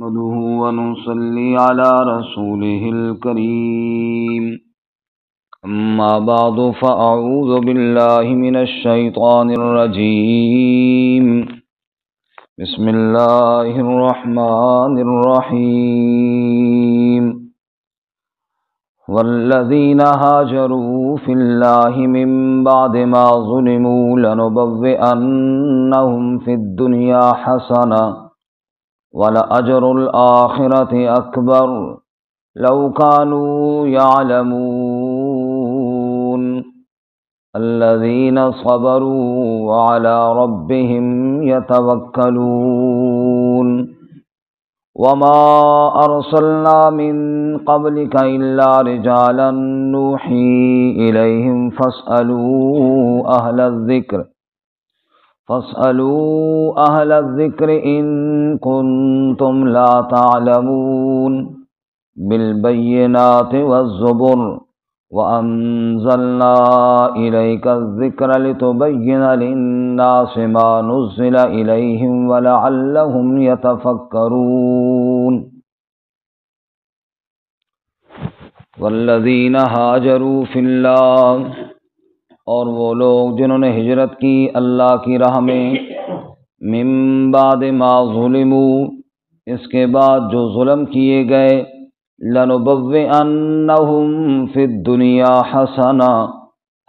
نحمده ونصلي على رسوله الكريم. أما بعد فأعوذ بالله من الشيطان الرجيم. بسم الله الرحمن الرحيم. والذين هاجروا في الله من بعد ما ظلموا لنبوئنهم في الدنيا حسنة وَلَأَجْرُ الْآخِرَةِ أَكْبَرُ لَوْ كَانُوا يَعْلَمُونَ. الَّذِينَ صَبَرُوا وَعَلَى رَبِّهِمْ يَتَوَكَّلُونَ. وَمَا أَرْسَلْنَا مِن قَبْلِكَ إِلَّا رِجَالًا نُوحِي إِلَيْهِمْ فاسألوا أهل الذكر إن كنتم لا تعلمون. بالبينات والزبر وأنزلنا إليك الذكر لتبين للناس ما نزل إليهم ولعلهم يتفكرون. والذين هاجروا في الله، اور وہ لوگ جنہوں نے ہجرت کی اللہ کی راہ میں، من بعد ما ظلموا، اس کے بعد جو ظلم کیے گئے، لنبوئنہم فی الدنیا حسنہ،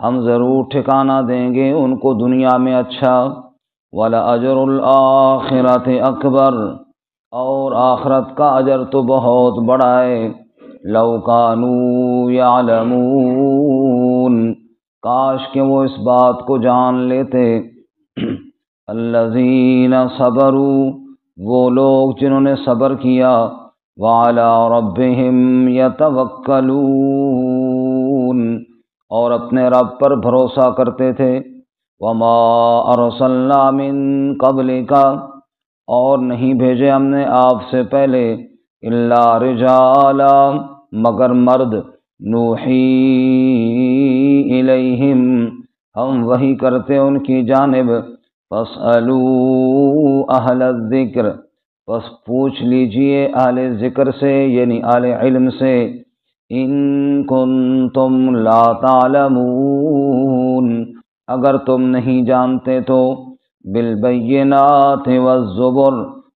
ہم ضرور ٹھکانہ دیں گے ان کو دنیا میں اچھا، وَلَأَجْرُ الْآخِرَةِ أَكْبَرُ، اور آخرت کا اجر تو بہت بڑا ہے، لَوْ كَانُوا يَعْلَمُونَ، کاش کہ وہ اس بات کو جان لیتے۔ الذین صبروا، وہ لوگ جنہوں نے صبر کیا، وعلی ربہم یتوکلون، اور اپنے رب پر بھروسہ کرتے تھے۔ وما ارسلنا من قبلک، اور نہیں بھیجے ہم نے آپ سے پہلے، الا رجالا، مگر مرد، نوحی الیہم، ہم وحی کرتے ان کی جانب، فاسألوا اہل الذکر، پس پوچھ لیجئے اہل ذکر سے، یعنی اہل علم سے، ان کنتم لا تعلمون، اگر تم نہیں جانتے تو، بالبینات والزبر،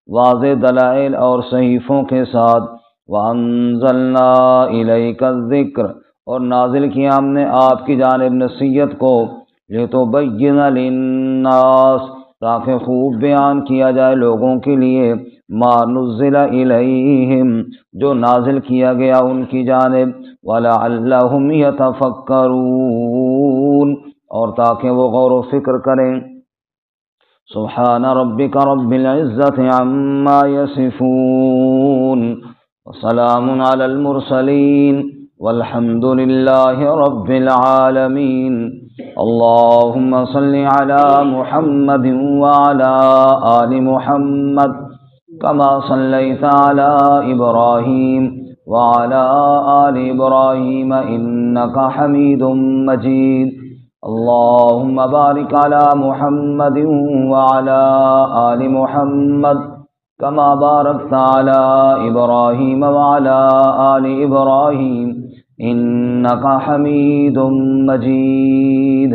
واضح دلائل اور صحیفوں کے ساتھ، وانزلنا الیک الذکر، اور نازل کیا ہم نے آپ کی جانب نصیحت کو، لتبین للناس، تاکہ خوب بیان کیا جائے لوگوں کے لیے، ما نزل الیہم، جو نازل کیا گیا ان کی جانب، ولعلہم یتفکرون، اور تاکہ وہ غور و فکر کریں۔ سبحان ربک رب العزت عما یصفون، وسلام علی المرسلین، والحمد للہ رب العالمین۔ اللہم صل علی محمد وعلی آل محمد، کما صلیت علی ابراہیم وعلی آل ابراہیم انک حمید مجید۔ اللہم بارک علی محمد وعلی آل محمد، کما بارکت علی ابراہیم وعلی آل ابراہیم انک حمید مجید۔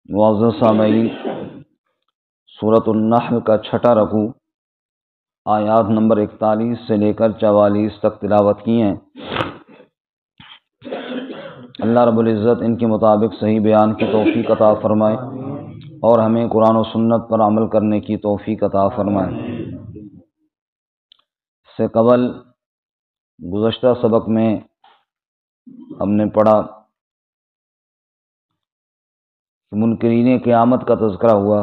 معزز سامعین، سورۃ النحل کا چھٹا رکوع آیات نمبر 41 سے لے کر 44 تک تلاوت کی ہیں۔ اللہ رب العزت ان کے مطابق صحیح بیان کی توفیق عطا فرمائے، اور ہمیں قرآن و سنت پر عمل کرنے کی توفیق عطا فرمائے۔ اس سے قبل گزشتہ سبق میں ہم نے پڑھا کہ منکرین قیامت کا تذکرہ ہوا،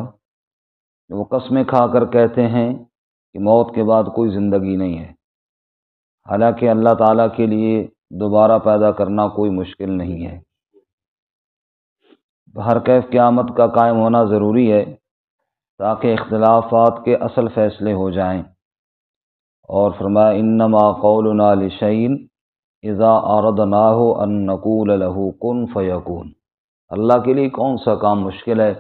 کہ وہ قسمیں کھا کر کہتے ہیں کہ موت کے بعد کوئی زندگی نہیں ہے، حالانکہ اللہ تعالیٰ کے لیے دوبارہ پیدا کرنا کوئی مشکل نہیں ہے۔ ہر کیف قیامت کا قائم ہونا ضروری ہے تاکہ اختلافات کے اصل فیصلے ہو جائیں، اور فرمایا انما قولنا لشیء اذا اردناہ ان نقول له کن فیکون۔ اللہ کے لیے کون سا کام مشکل ہے،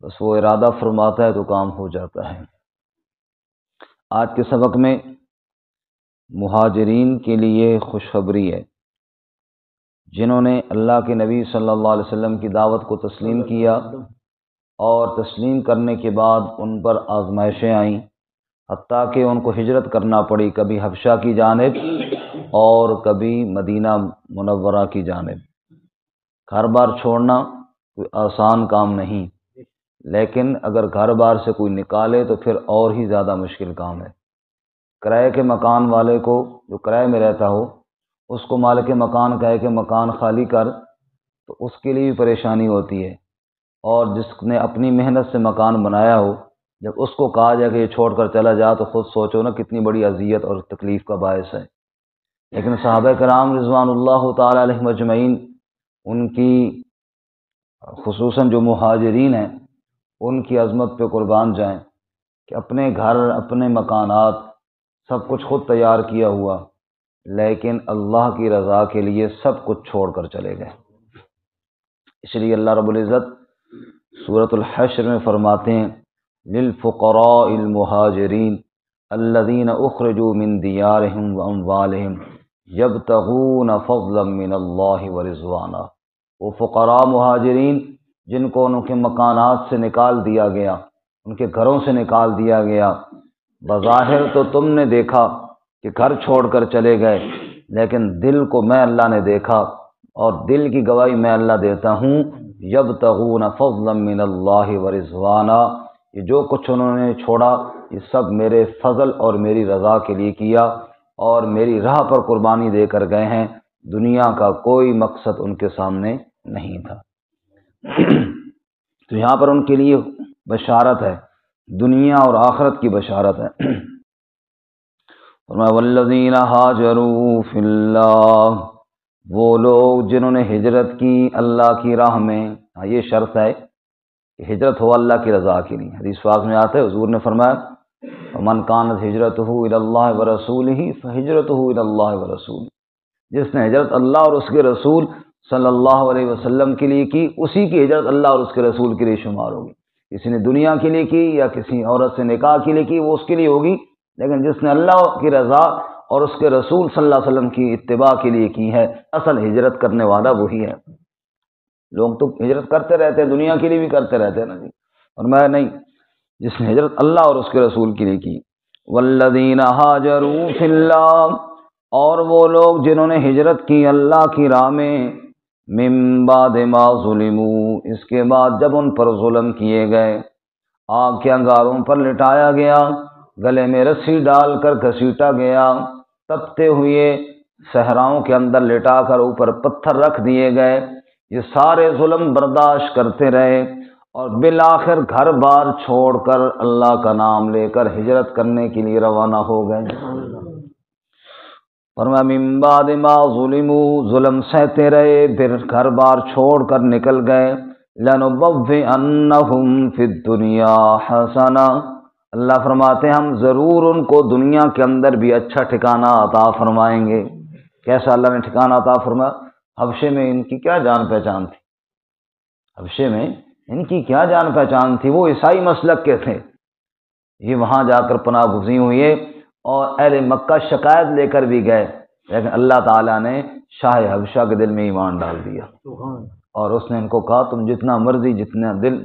بس وہ ارادہ فرماتا ہے تو کام ہو جاتا ہے۔ آج کے سبق میں مہاجرین کے لیے خوشخبری ہے، جنہوں نے اللہ کے نبی صلی اللہ علیہ وسلم کی دعوت کو تسلیم کیا اور تسلیم کرنے کے بعد ان پر آزمائشیں آئیں، حتیٰ کہ ان کو ہجرت کرنا پڑی، کبھی حبشہ کی جانب اور کبھی مدینہ منورہ کی جانب۔ گھر بار چھوڑنا کوئی آسان کام نہیں، لیکن اگر گھر بار سے کوئی نکالے تو پھر اور ہی زیادہ مشکل کام ہے۔ کرائے کے مکان والے کو، جو کرائے میں رہتا ہو، اس کو مالک مکان کہے کہ مکان خالی کر، تو اس کے لیے بھی پریشانی ہوتی ہے، اور جس نے اپنی محنت سے مکان بنایا ہو، جب اس کو کہا جائے کہ یہ چھوڑ کر چلا جا تو خود سوچو نا کتنی بڑی اذیت اور تکلیف کا باعث ہے۔ لیکن صحابہ کرام رضوان اللہ تعالی علیہم مجمعین، ان کی خصوصاً جو مہاجرین ہیں، ان کی عظمت پہ قربان جائیں کہ اپنے گھر، اپنے مکانات، سب کچھ خود تیار کیا ہوا، لیکن اللہ کی رضا کے لیے سب کچھ چھوڑ کر چلے گئے۔ اس لیے اللہ رب العزت سورۃ الحشر میں فرماتے ہیں للفقراء المہاجرین الذین اخرجوا من دیارہم واموالہم یبتغون فضلا من اللہ ورضوانا۔ وہ فقراء مہاجرین جن کو ان کے مکانات سے نکال دیا گیا، ان کے گھروں سے نکال دیا گیا، بظاہر تو تم نے دیکھا کہ گھر چھوڑ کر چلے گئے، لیکن دل کو میں اللہ نے دیکھا، اور دل کی گواہی میں اللہ دیتا ہوں، یبتغون فضلا من اللہ ورضوانا، یہ جو کچھ انہوں نے چھوڑا یہ سب میرے فضل اور میری رضا کے لیے کیا، اور میری راہ پر قربانی دے کر گئے ہیں، دنیا کا کوئی مقصد ان کے سامنے نہیں تھا۔ تو یہاں پر ان کے لیے بشارت ہے، دنیا اور آخرت کی بشارت ہے۔ فرمایا والذین ہاجروا فی اللہ، وہ لوگ جنہوں نے ہجرت کی اللہ کی راہ میں۔ یہ شرط ہے کہ ہجرت ہو اللہ کی رضا کے لیے۔ حدیث پاک میں آتا ہے، حضور نے فرمایا من کانت ہجرتہ الی اللہ ورسولہ فہجرتہ الی اللہ ورسولہ، جس نے ہجرت اللہ اور اس کے رسول صلی اللہ علیہ وسلم کے لیے کی، اسی کی ہجرت اللہ اور اس کے رسول کے لیے شمار ہوگی۔ کسی نے دنیا کے لیے کی یا کسی عورت سے نکاح کے لیے کی، وہ اس کے لیے ہوگی، لیکن جس نے اللہ کی رضا اور اس کے رسول صلی اللہ علیہ وسلم کی اتباع کے لیے کی ہے، اصل ہجرت کرنے والا وہی ہے۔ لوگ تو ہجرت کرتے رہتے ہیں، دنیا کے لیے بھی کرتے رہتے ہیں نا جی، اور میں نہیں، جس نے ہجرت اللہ اور اس کے رسول کے لیے کی۔ والذین ہاجروا فی اللہ، اور وہ لوگ جنہوں نے ہجرت کی اللہ کی راہ میں، من بعد ما ظلموا، اس کے بعد جب ان پر ظلم کیے گئے، آگ کے انگاروں پر لٹایا گیا، گلے میں رسی ڈال کر گھسیٹا گیا، تپتے ہوئے صحراؤں کے اندر لٹا کر اوپر پتھر رکھ دیے گئے، یہ سارے ظلم برداشت کرتے رہے، اور بالآخر گھر بار چھوڑ کر اللہ کا نام لے کر ہجرت کرنے کے لیے روانہ ہو گئے۔ فرمایا من بعد ما ظلموا، ظلم سہتے رہے، پھر گھر بار چھوڑ کر نکل گئے، لنبوئنہم فی الدنیا حسنہ، اللہ فرماتے ہیں ہم ضرور ان کو دنیا کے اندر بھی اچھا ٹھکانہ عطا فرمائیں گے۔ کیسا اللہ نے ٹھکانہ عطا فرمایا؟ حبشے میں ان کی کیا جان پہچان تھی؟ حبشے میں ان کی کیا جان پہچان تھی؟ وہ عیسائی مسلک کے تھے، یہ وہاں جا کر پناہ گزین ہوئے، اور اہل مکہ شکایت لے کر بھی گئے، لیکن اللہ تعالیٰ نے شاہ حبشہ کے دل میں ایمان ڈال دیا، اور اس نے ان کو کہا تم جتنا مرضی، جتنا دل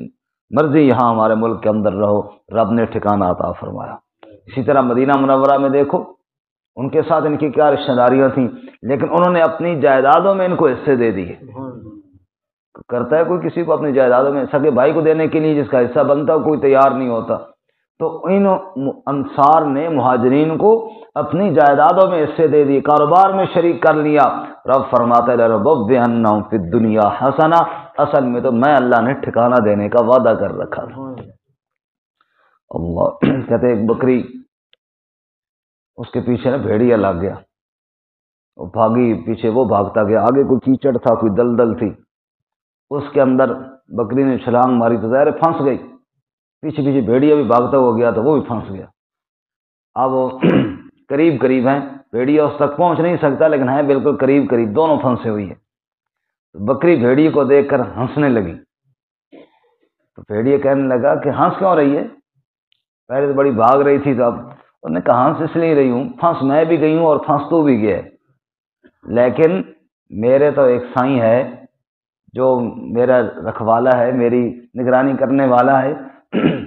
مرضی یہاں ہمارے ملک کے اندر رہو، رب نے ٹھکانہ عطا فرمایا۔ اسی طرح مدینہ منورہ میں دیکھو، ان کے ساتھ ان کی کیا رشتہ داریاں تھیں، لیکن انہوں نے اپنی جائیدادوں میں ان کو حصے دے دیے۔ کرتا ہے کوئی کسی کو اپنی جائیدادوں میں، سگے بھائی کو دینے کے لیے جس کا حصہ بنتا کوئی تیار نہیں ہوتا، تو ان انصار نے مہاجرین کو اپنی جائیدادوں میں حصے دے دیے، کاروبار میں شریک کر لیا۔ رب فرماتا ہے لَنُبَوِّئَنَّهُمْ فِي الدُّنْيَا حَسَنَةً، اصل میں تو میں اللہ نے ٹھکانہ دینے کا وعدہ کر رکھا تھا۔ اللہ کہتے ایک بکری، اس کے پیچھے نا بھیڑیا لگ گیا، وہ بھاگی، پیچھے وہ بھاگتا گیا، آگے کوئی کیچڑ تھا، کوئی دلدل تھی، اس کے اندر بکری نے چھلانگ ماری تو ظاہر پھنس گئی، پیچھے پیچھے بھیڑیا بھی بھاگتا ہوا گیا تو وہ بھی پھنس گیا۔ اب وہ قریب قریب ہیں، بھیڑیا اس تک پہنچ نہیں سکتا، لیکن ہیں بالکل قریب قریب، دونوں پھنسے ہوئی ہیں۔ تو بکری بھیڑیے کو دیکھ کر ہنسنے لگی، تو بھیڑیا کہنے لگا کہ ہنس کیوں رہی ہے؟ پہلے تو بڑی بھاگ رہی تھی، تو اب انہوں نے کہا ہنس اس لیے رہی ہوں، پھنس میں بھی گئی ہوں اور پھنس تو بھی گیا، لیکن میرے تو ایک سائیں ہے جو میرا رکھوالا ہے، میری نگرانی کرنے والا ہے،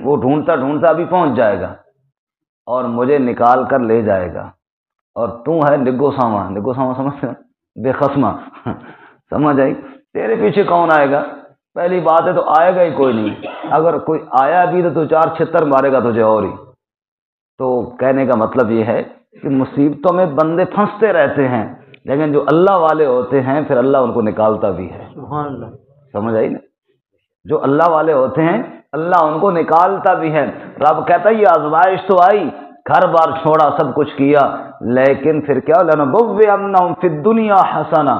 وہ ڈھونڈتا ڈھونڈتا ابھی پہنچ جائے گا اور مجھے نکال کر لے جائے گا، اور تو ہے نگو ساواں سمجھتے ہو؟ بے قسمہ سمجھ آئی؟ تیرے پیچھے کون آئے گا؟ پہلی بات ہے تو آئے گا ہی کوئی نہیں، اگر کوئی آیا بھی تو چار چھتر مارے گا تجھے اور ہی۔ تو کہنے کا مطلب یہ ہے کہ مصیبتوں میں بندے پھنستے رہتے ہیں، لیکن جو اللہ والے ہوتے ہیں پھر اللہ ان کو نکالتا بھی ہے۔ سبحان اللہ۔ سمجھ آئی نا؟ جو اللہ والے ہوتے ہیں اللہ ان کو نکالتا بھی ہے۔ رب کہتا ہے یہ آزمائش تو آئی، گھر بار چھوڑا، سب کچھ کیا، لیکن پھر کیا، لَنُبَوِّئَنَّهُمْ فِي الدُّنْيَا حَسَنَةً،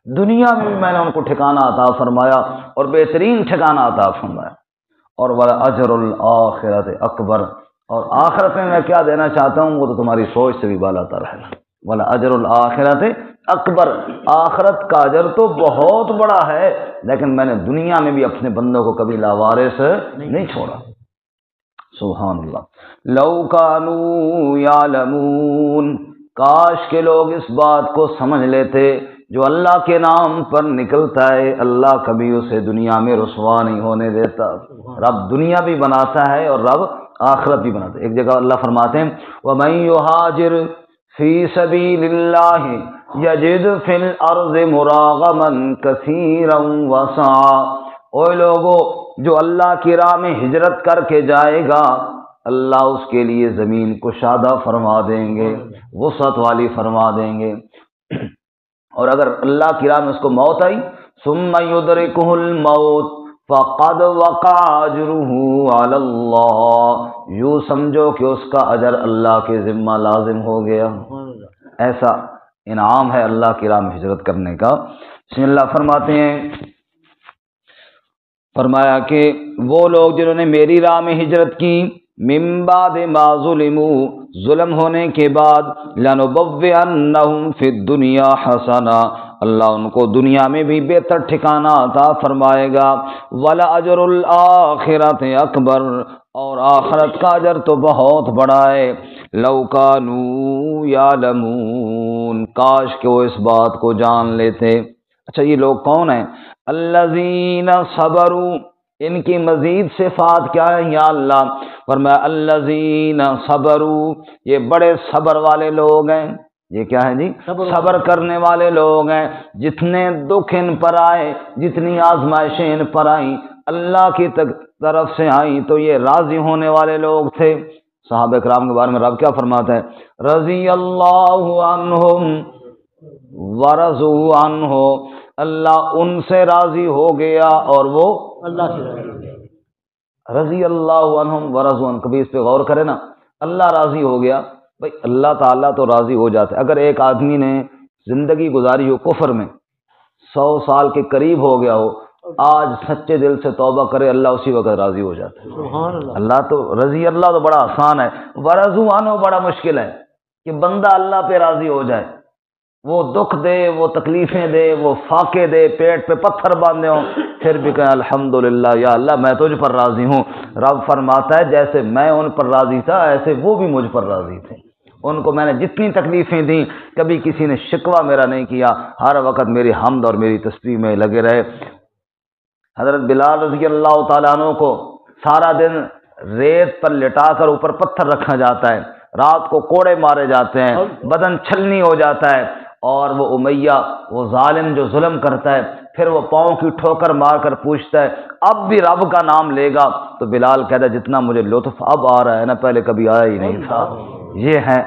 دنیا میں بھی میں نے ان کو ٹھکانہ عطا فرمایا اور بہترین ٹھکانہ عطا فرمایا، اور وَلَأَجْرُ الْآخِرَةِ أَكْبَرُ، اور آخرت میں کیا دینا چاہتا ہوں وہ تو تمہاری سوچ سے بھی بالا تر ہے۔ وَلَأَجْرُ الْآخِرَةِ اکبر، آخرت کا اجر تو بہت بڑا ہے، لیکن میں نے دنیا میں بھی اپنے بندوں کو کبھی لاوارث نہیں چھوڑا۔ سبحان اللہ۔ لو کانوا یعلمون، کاش کے لوگ اس بات کو سمجھ لیتے، جو اللہ کے نام پر نکلتا ہے اللہ کبھی اسے دنیا میں رسوا نہیں ہونے دیتا۔ رب دنیا بھی بناتا ہے اور رب آخرت بھی بناتا ہے۔ ایک جگہ اللہ فرماتے ہیں وَمَن يُهَاجِرْ فِي سَبِيلِ اللَّهِ يَجِدْ فِي الْأَرْضِ مُرَاغَمًا كَثِيرًا وَسَعًا، اے لوگو جو اللہ کی راہ میں ہجرت کر کے جائے گا اللہ اس کے لیے زمین کشادہ فرما دیں گے، وسعت والی فرما دیں گے، اور اگر اللہ کی راہ میں اس کو موت آئی ثم يدركه الموت فقد وقع اجره على اللہ، یوں سمجھو کہ اس کا اجر اللہ کے ذمہ لازم ہو گیا۔ ایسا انعام ہے اللہ کی راہ میں ہجرت کرنے کا۔ بسم اللہ فرماتے ہیں، فرمایا کہ وہ لوگ جنہوں نے میری راہ میں ہجرت کی، من بعد ما ظلموا، ظلم ہونے کے بعد، لنبوئنہم فی الدنیا حسنہ، اللہ ان کو دنیا میں بھی بہتر ٹھکانہ عطا فرمائے گا، ولاجر الآخرۃ اکبر، اور آخرت کا اجر تو بہت بڑا ہے، لو کانوا یعلمون، کاش کہ وہ اس بات کو جان لیتے۔ اچھا یہ لوگ کون ہیں؟ الذین صبروا، ان کی مزید صفات کیا ہیں یا اللہ؟ فرمایا الذین صبروا، یہ بڑے صبر والے لوگ ہیں۔ یہ کیا ہے جی؟ صبر کرنے والے لوگ ہیں۔ جتنے دکھ ان پر آئے، جتنی آزمائشیں ان پر آئیں، اللہ کی طرف سے آئیں تو یہ راضی ہونے والے لوگ تھے۔ صحابہ کرام کے بارے میں رب کیا فرماتا ہے؟ رضی اللہ عنہم ورضوا عنہ، اللہ ان سے راضی ہو گیا اور وہ اللہ سے راضی ہو گیا۔ رضی اللہ عنہم ورضوا عنہ، کبھی اس پہ غور کرے نا، اللہ راضی ہو گیا، بھائی اللہ تعالیٰ تو راضی ہو جاتا ہے۔ اگر ایک آدمی نے زندگی گزاری ہو کفر میں، 100 سال کے قریب ہو گیا ہو، آج سچے دل سے توبہ کرے اللہ اسی وقت راضی ہو جاتا ہے۔ سبحان اللہ۔ اللہ تو رضی اللہ تو بڑا آسان ہے، ورضوا عنہ بڑا مشکل ہے کہ بندہ اللہ پہ راضی ہو جائے، وہ دکھ دے، وہ تکلیفیں دے، وہ فاقے دے، پیٹ پہ پتھر باندھے ہوں، پھر بھی کہیں الحمدللہ یا اللہ میں تجھ پر راضی ہوں۔ رب فرماتا ہے جیسے میں ان پر راضی تھا ایسے وہ بھی مجھ پر راضی تھے، ان کو میں نے جتنی تکلیفیں دیں کبھی کسی نے شکوہ میرا نہیں کیا، ہر وقت میری حمد اور میری تسبیح میں لگے رہے۔ حضرت بلال رضی اللہ تعالیٰ عنہ کو سارا دن ریت پر لٹا کر اوپر پتھر رکھا جاتا ہے، رات کو کوڑے مارے جاتے ہیں، بدن چھلنی ہو جاتا ہے، اور وہ امیہ وہ ظالم جو ظلم کرتا ہے پھر وہ پاؤں کی ٹھوکر مار کر پوچھتا ہے اب بھی رب کا نام لے گا، تو بلال کہتا ہے جتنا مجھے لطف اب آ رہا ہے نا پہلے کبھی آیا ہی نہیں تھا۔ یہ ہیں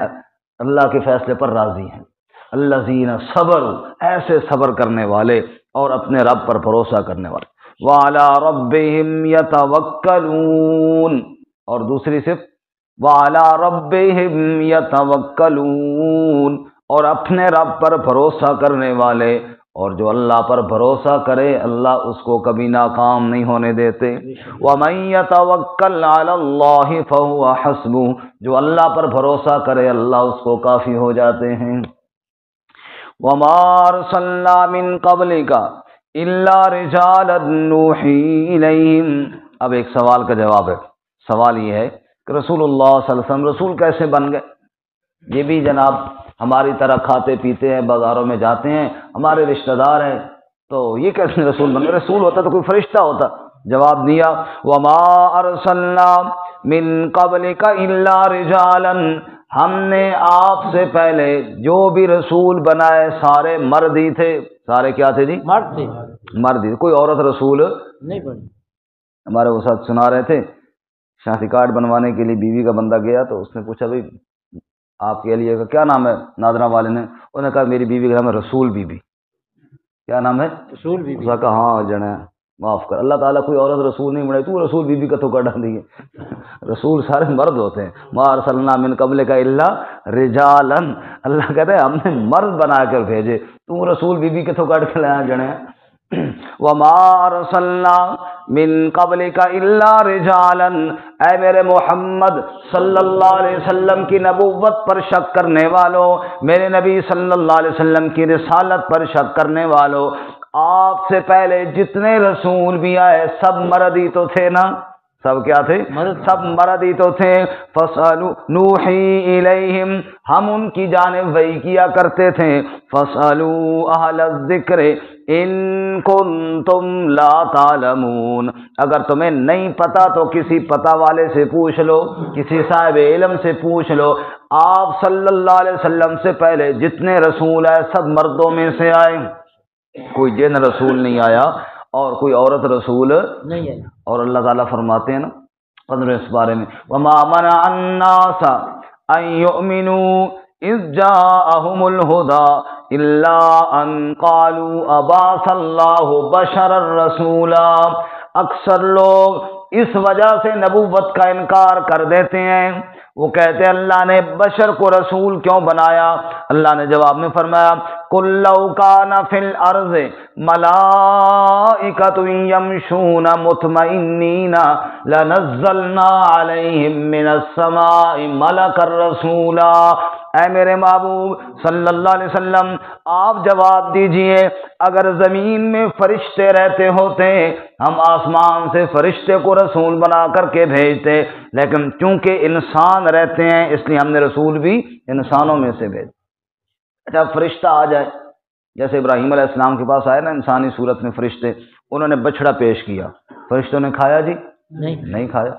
اللہ کے فیصلے پر راضی ہیں، الذین صبر، ایسے صبر کرنے والے اور اپنے رب پر بھروسہ کرنے والے، وعلی ربہم یتوکلون، اور دوسری صرف وعلی ربہم یتوکلون، اور اپنے رب پر بھروسہ کرنے والے، اور جو اللہ پر بھروسہ کرے اللہ اس کو کبھی ناکام نہیں ہونے دیتے۔ وَمَن يَتَوَكَّلْ عَلَى اللَّهِ فَهُوَ حَسْبُهُ، جو اللہ پر بھروسہ کرے اللہ اس کو کافی ہو جاتے ہیں۔ وَمَا أَرْسَلْنَا مِن قَبْلِكَ إِلَّا رِجَالًا نُوحِي إِلَيْهِمْ، اب ایک سوال کا جواب ہے۔ سوال یہ ہے کہ رسول اللہ صلی اللہ علیہ وسلم رسول کیسے بن گئے؟ یہ بھی جناب ہماری طرح کھاتے پیتے ہیں، بازاروں میں جاتے ہیں، ہمارے رشتہ دار ہیں، تو یہ کیسے رسول بن گئے؟ رسول ہوتا تو کوئی فرشتہ ہوتا۔ جواب دیا وما ارسلنا من قبلک الا رجالا، ہم نے آپ سے پہلے جو بھی رسول بنائے سارے مرد ہی تھے۔ سارے کیا تھے جی؟ مرد تھے، مرد ہی، کوئی عورت رسول نہیں بنی۔ ہمارے وہ ساتھ سنا رہے تھے، شناختی کارڈ بنوانے کے لیے بیوی کا بندہ گیا تو اس نے پوچھا بھائی آپ کے لیے کا کیا نام ہے؟ ناظرہ والے نے انہوں نے کہا میری بیوی کا نام ہے رسول بی بی۔ کیا نام ہے؟ رسول بھی اس نے کہا ہاں جنا معاف کر، اللہ تعالیٰ کوئی عورت رسول نہیں بنائی، تو رسول بی بی کا تو کر ڈال دیے۔ رسول سارے مرد ہوتے ہیں، ما ارسلنا من قبلک الا رجالا، اللہ کہتے ہیں ہم نے مرد بنا کر بھیجے، تو رسول بی بی کے تو کاٹ کے لایا جنے۔ وما ارسلنا من قبلک الا رجالا، اے میرے محمد صلی اللہ علیہ وسلم کی نبوت پر شک کرنے والوں، میرے نبی صلی اللہ علیہ وسلم کی رسالت پر شک کرنے والوں، آپ سے پہلے جتنے رسول بھی آئے سب مرد ہی تو تھے نا؟ سب کیا تھے؟ سب مرد ہی تو تھے۔ فَاسْأَلُوا نُوحِي إِلَيْهِمْ، ہم ان کی جانب وحی کیا کرتے تھے۔ فَاسْأَلُوا أَهْلَ الذِّكْرِ إِن كُنتُمْ لَا تَعْلَمُونَ، اگر تمہیں نہیں پتا تو کسی پتہ والے سے پوچھ لو، کسی صاحب علم سے پوچھ لو۔ آپ صلی اللہ علیہ وسلم سے پہلے جتنے رسول آئے سب مردوں میں سے آئے، کوئی جن رسول نہیں آیا اور کوئی عورت رسول نہیں ہے۔ اور اللہ تعالیٰ فرماتے ہیں نا 15 اس بارے میں وما منع الناس ان يؤمنوا اذ جاءهم الهدى الا ان قالوا ابعث الله بشرا رسولا، اکثر لوگ اس وجہ سے نبوت کا انکار کر دیتے ہیں، وہ کہتے ہیں اللہ نے بشر کو رسول کیوں بنایا؟ اللہ نے جواب میں فرمایا قُل لَّوْ كَانَ فِي الْأَرْضِ مَلَائِكَةٌ يَمْشُونَ مُطْمَئِنِّينَ لَنَزَّلْنَا عَلَيْهِم مِّنَ السَّمَاءِ مَلَكًا رَّسُولًا۔ اے میرے محبوب صلی اللہ علیہ وسلم آپ جواب دیجئے، اگر زمین میں فرشتے رہتے ہوتے ہم آسمان سے فرشتے کو رسول بنا کر کے بھیجتے، لیکن چونکہ انسان رہتے ہیں اس لیے ہم نے رسول بھی انسانوں میں سے بھیج۔ اچھا فرشتہ آ جائے، جیسے ابراہیم علیہ السلام کے پاس آئے نا انسانی صورت میں فرشتے، انہوں نے بچڑا پیش کیا، فرشتوں نے کھایا جی؟ نہیں کھایا۔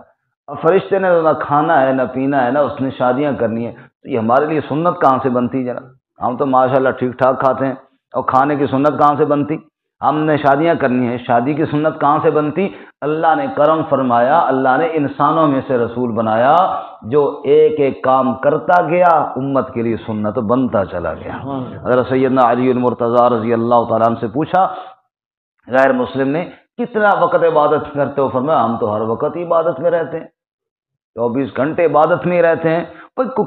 اب فرشتے نے نہ کھانا ہے نہ پینا ہے، نہ اس نے شادیاں کرنی ہے، تو یہ ہمارے لیے سنت کہاں سے بنتی جناب؟ ہم تو ماشاءاللہ ٹھیک ٹھاک کھاتے ہیں، اور کھانے کی سنت کہاں سے بنتی؟ ہم نے شادیاں کرنی ہیں، شادی کی سنت کہاں سے بنتی؟ اللہ نے کرم فرمایا، اللہ نے انسانوں میں سے رسول بنایا جو ایک ایک کام کرتا گیا، امت کے لیے سنت بنتا چلا گیا۔ حضرت سیدنا علی المرتضیٰ رضی اللہ تعالیٰ عنہ سے پوچھا غیر مسلم نے کتنا وقت عبادت کرتے ہو؟ فرمایا ہم تو ہر وقت ہی عبادت میں رہتے ہیں، 24 گھنٹے عبادت میں رہتے ہیں۔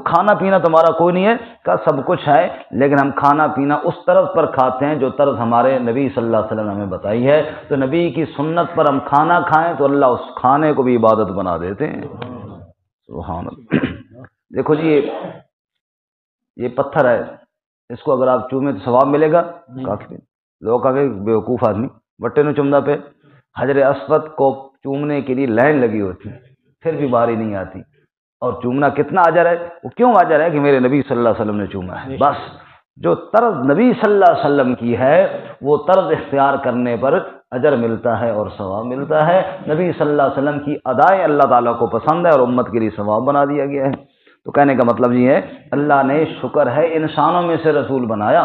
کھانا پینا تمہارا کوئی نہیں ہے؟ کہا سب کچھ ہے، لیکن ہم کھانا پینا اس طرز پر کھاتے ہیں جو طرز ہمارے نبی صلی اللہ علیہ وسلم نے ہمیں بتائی ہے، تو نبی کی سنت پر ہم کھانا کھائیں تو اللہ اس کھانے کو بھی عبادت بنا دیتے ہیں۔ سبحان اللہ۔ دیکھو جی یہ پتھر ہے، اس کو اگر آپ چومیں تو ثواب ملے گا؟ لوگ کہا کہ بیوقوف آدمی بٹے نے چمدا پہ، حجر اسود کو چومنے کے لیے لائن لگی ہوتی ہے پھر بھی باری نہیں آتی، اور چومنا کتنا اجر ہے؟ وہ کیوں اجر ہے کہ میرے نبی صلی اللہ علیہ وسلم نے چوما ہے، بس جو طرز نبی صلی اللہ علیہ وسلم کی ہے وہ طرز اختیار کرنے پر اجر ملتا ہے اور ثواب ملتا ہے۔ نبی صلی اللہ علیہ وسلم کی ادائیں اللہ تعالیٰ کو پسند ہے اور امت کے لیے ثواب بنا دیا گیا ہے۔ تو کہنے کا مطلب یہ ہے اللہ نے شکر ہے انسانوں میں سے رسول بنایا،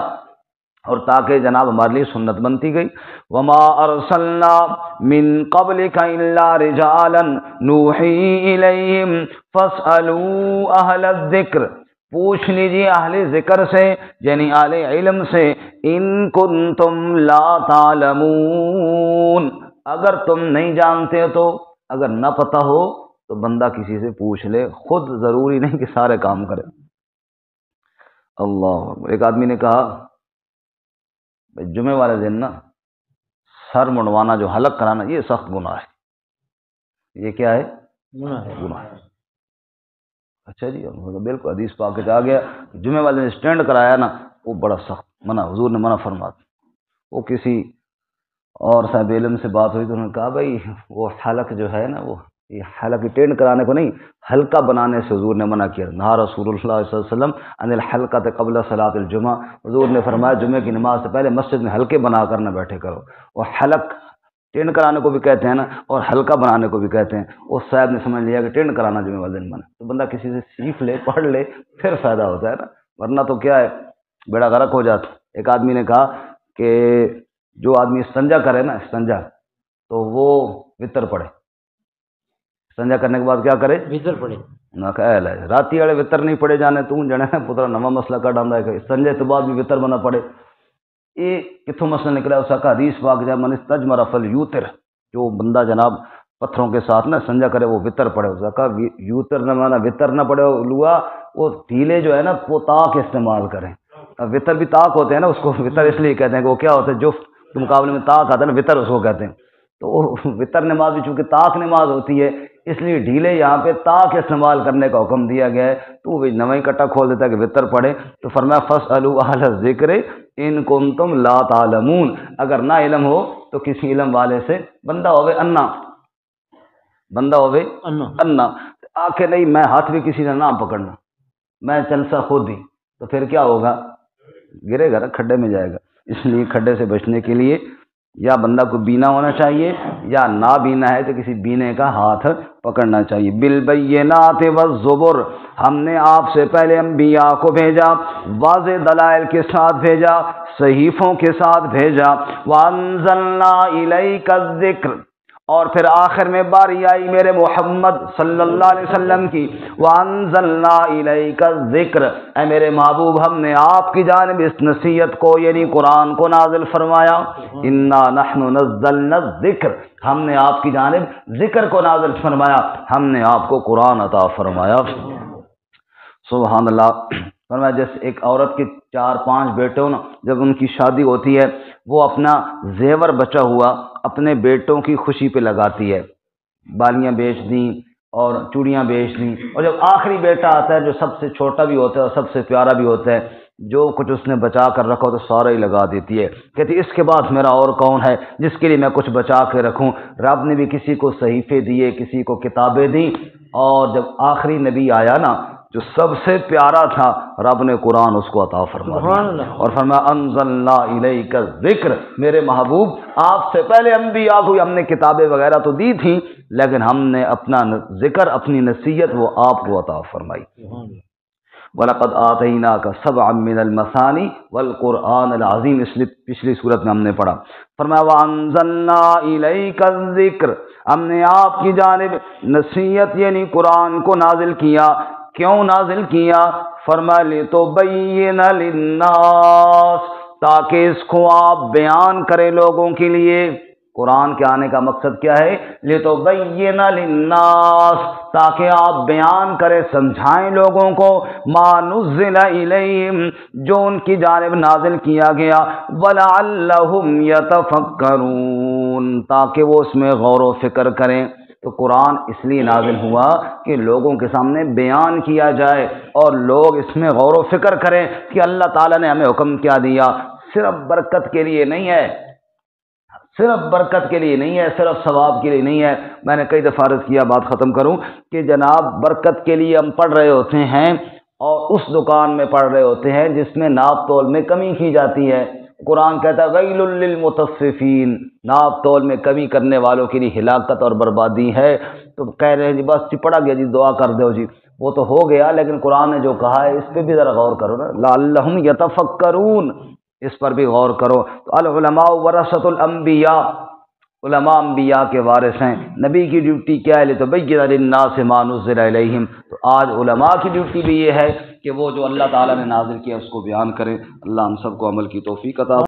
اور تاکہ جناب ہمارے لیے سنت بنتی گئی۔ وما ارسلنا من قبلک الا رجالا نوحی الیہم فاسألوا اہل الذکر، پوچھ لیجیے اہل ذکر سے یعنی اہل علم سے، ان کنتم لا تعلمون، اگر تم نہیں جانتے تو، اگر نہ پتہ ہو تو بندہ کسی سے پوچھ لے، خود ضروری نہیں کہ سارے کام کرے۔ اللہ اکبر۔ ایک آدمی نے کہا جمعے والے دن نا سر منڈوانا جو حلق کرانا یہ سخت گناہ ہے۔ یہ کیا ہے؟ گناہ ہے۔ اچھا جی بالکل حدیث پاک کے آ گیا جمعے والے نے اسٹینڈ کرایا نا وہ بڑا سخت منع، حضور نے منع فرمایا۔ وہ کسی اور صاحب علم سے بات ہوئی تو انہوں نے کہا بھائی وہ حلق جو ہے نا وہ یہ حلقہ ٹینڈ کرانے کو نہیں، ہلکا بنانے سے حضور نے منع کیا۔ نہا رسول اللہ صلی اللہ علیہ وسلم عن الحلقۃ قبل صلاۃ الجمعہ، حضور نے فرمایا جمعے کی نماز سے پہلے مسجد میں حلقے بنا کر نہ بیٹھے کرو۔ اور حلق ٹینڈ کرانے کو بھی کہتے ہیں نا، اور ہلکا بنانے کو بھی کہتے ہیں۔ اس صاحب نے سمجھ لیا کہ ٹینڈ کرانا جمعے والے دن منع، تو بندہ کسی سے سیکھ لے، پڑھ لے، پھر فائدہ ہوتا ہے نا، ورنہ تو کیا ہے بیڑا غرق ہو جاتا۔ ایک آدمی نے کہا کہ جو آدمی استنجا کرے نا، استنجا، تو وہ وطر پڑھے۔ استنجا کرنے کے بعد کیا کرے؟ وطر پڑھے۔ نہ کہ راتی والے وطر نہیں پڑھے جانے، تو جنے پترا نواں مسئلہ کا ڈاندا ہے کہ استنجے تو بعد بھی وطر بنا پڑے۔ یہ کتوں مسئلہ نکلا؟ اس کا حدیث پاک جب من استجمر فلیوتر، جو بندہ جناب پتھروں کے ساتھ نا استنجا کرے وہ وطر پڑے۔ اس کا یوتر نہ مانا وطر نہ پڑے، لوا وہ ڈھیلے جو ہے نا وہ طاق استعمال کریں۔ اب وطر بھی طاق ہوتے ہیں نا، اس کو وطر اس لیے کہتے ہیں کہ وہ کیا ہوتا ہے، جفت کے مقابلے میں طاق آتا ہے نا، وطر اس کو کہتے ہیں۔ تو وطر نماز بھی چونکہ طاق نماز ہوتی ہے، اس لیے ڈھیلے یہاں پہ طاق استعمال کرنے کا حکم دیا گیا ہے۔ تو وہ نویں کٹا کھول دیتا ہے کہ وطر پڑھے۔ تو فرمایا فاسألوا اہل الذکر ان کنتم لا تعلمون، اگر نہ علم ہو تو کسی علم والے سے، بندہ ہوئے انا، بندہ ہوئے انا، آکے نہیں میں ہاتھ بھی کسی نے نہ پکڑنا، میں چلسا خود ہی، تو پھر کیا ہوگا؟ گرے گا نا، کھڈے میں جائے گا۔ اس لیے کھڈے سے بچنے کے لیے یا بندہ کو بینا ہونا چاہیے، یا نہ بینا ہے تو کسی بینے کا ہاتھ پکڑنا چاہیے۔ بالبینات والزبر، ہم نے آپ سے پہلے انبیاء کو بھیجا، واضح دلائل کے ساتھ بھیجا، صحیفوں کے ساتھ بھیجا۔ وانزلنا الیک الذکر، اور پھر آخر میں باری آئی میرے محمد صلی اللہ علیہ وسلم کی، وانزلنا الیک الذکر، اے میرے محبوب ہم نے آپ کی جانب اس نصیحت کو یعنی قرآن کو نازل فرمایا۔ انا نحن نزلنا الذکر، ہم نے آپ کی جانب ذکر کو نازل فرمایا، ہم نے آپ کو قرآن عطا فرمایا۔ سبحان اللہ۔ فرمایا جیسے ایک عورت کے 4-5 بیٹے ہوں نا، جب ان کی شادی ہوتی ہے وہ اپنا زیور بچا ہوا اپنے بیٹوں کی خوشی پہ لگاتی ہے، بالیاں بیچ دیں اور چوڑیاں بیچ دیں، اور جب آخری بیٹا آتا ہے جو سب سے چھوٹا بھی ہوتا ہے اور سب سے پیارا بھی ہوتا ہے، جو کچھ اس نے بچا کر رکھا تو سارا ہی لگا دیتی ہے، کہتی اس کے بعد میرا اور کون ہے جس کے لیے میں کچھ بچا کے رکھوں۔ رب نے بھی کسی کو صحیفے دیے، کسی کو کتابیں دیں، اور جب آخری نبی آیا نا جو سب سے پیارا تھا، رب نے قرآن اس کو عطا فرما دیا، اور فرمایا انزلنا الیک الذکر، میرے محبوب آپ سے پہلے انبیاء کو ہم نے کتابیں وغیرہ تو دی تھیں، لیکن ہم نے اپنا ذکر، اپنی نصیحت وہ آپ کو عطا فرمائی۔ وَلَقَدْ آتَيْنَاكَ سَبْعًا مِّنَ الْمَثَانِي وَالْقُرْآنِ الْعَظِيمِ، اس لیے پچھلی صورت میں ہم نے پڑھا۔ فرمایا وَأَنزَلْنَا إِلَيْكَ الذِّكْرَ، ہم نے آپ کی جانب نصیحت یعنی قرآن کو نازل کیا۔ کیوں نازل کیا؟ فرمایا لِتُبَيِّنَ لِلنَّاسِ، تاکہ اس کو آپ بیان کریں لوگوں کے لیے۔ قرآن کے آنے کا مقصد کیا ہے؟ لِتُبَيِّنَ لِلنَّاسِ، تاکہ آپ بیان کریں، سمجھائیں لوگوں کو، مَا نُزِّلَ إِلَيْهِمْ، جو ان کی جانب نازل کیا گیا، وَلَعَلَّهُمْ يَتَفَكَّرُونَ، تاکہ وہ اس میں غور و فکر کریں۔ تو قرآن اس لیے نازل ہوا کہ لوگوں کے سامنے بیان کیا جائے اور لوگ اس میں غور و فکر کریں کہ اللہ تعالیٰ نے ہمیں حکم کیا دیا۔ صرف برکت کے لیے نہیں ہے، صرف برکت کے لیے نہیں ہے، صرف ثواب کے لیے نہیں ہے۔ میں نے کئی دفعہ عرض کیا، بات ختم کروں، کہ جناب برکت کے لیے ہم پڑھ رہے ہوتے ہیں اور اس دکان میں پڑھ رہے ہوتے ہیں جس میں ناپ تول میں کمی کی جاتی ہے۔ قرآن کہتا ہے ویل للمطففین، ناپ تول میں کمی کرنے والوں کے لیے ہلاکت اور بربادی ہے۔ تو کہہ رہے ہیں جی بس جی پڑھا گیا جی، دعا کر دو جی، وہ تو ہو گیا، لیکن قرآن نے جو کہا ہے اس پہ بھی ذرا غور کرو نا، لعلہم یتفکرون، اس پر بھی غور کرو۔ تو العلماء ورثۃ الانبیاء، علماء انبیاء کے وارث ہیں۔ نبی کی ڈیوٹی کیا ہے؟ لِتُبَيِّنَ لِلنَّاسِ مَا نُزِّلَ إِلَيْهِمْ۔ تو آج علماء کی ڈیوٹی بھی یہ ہے کہ وہ جو اللہ تعالیٰ نے نازل کیا اس کو بیان کریں۔ اللہ ہم سب کو عمل کی توفیق عطا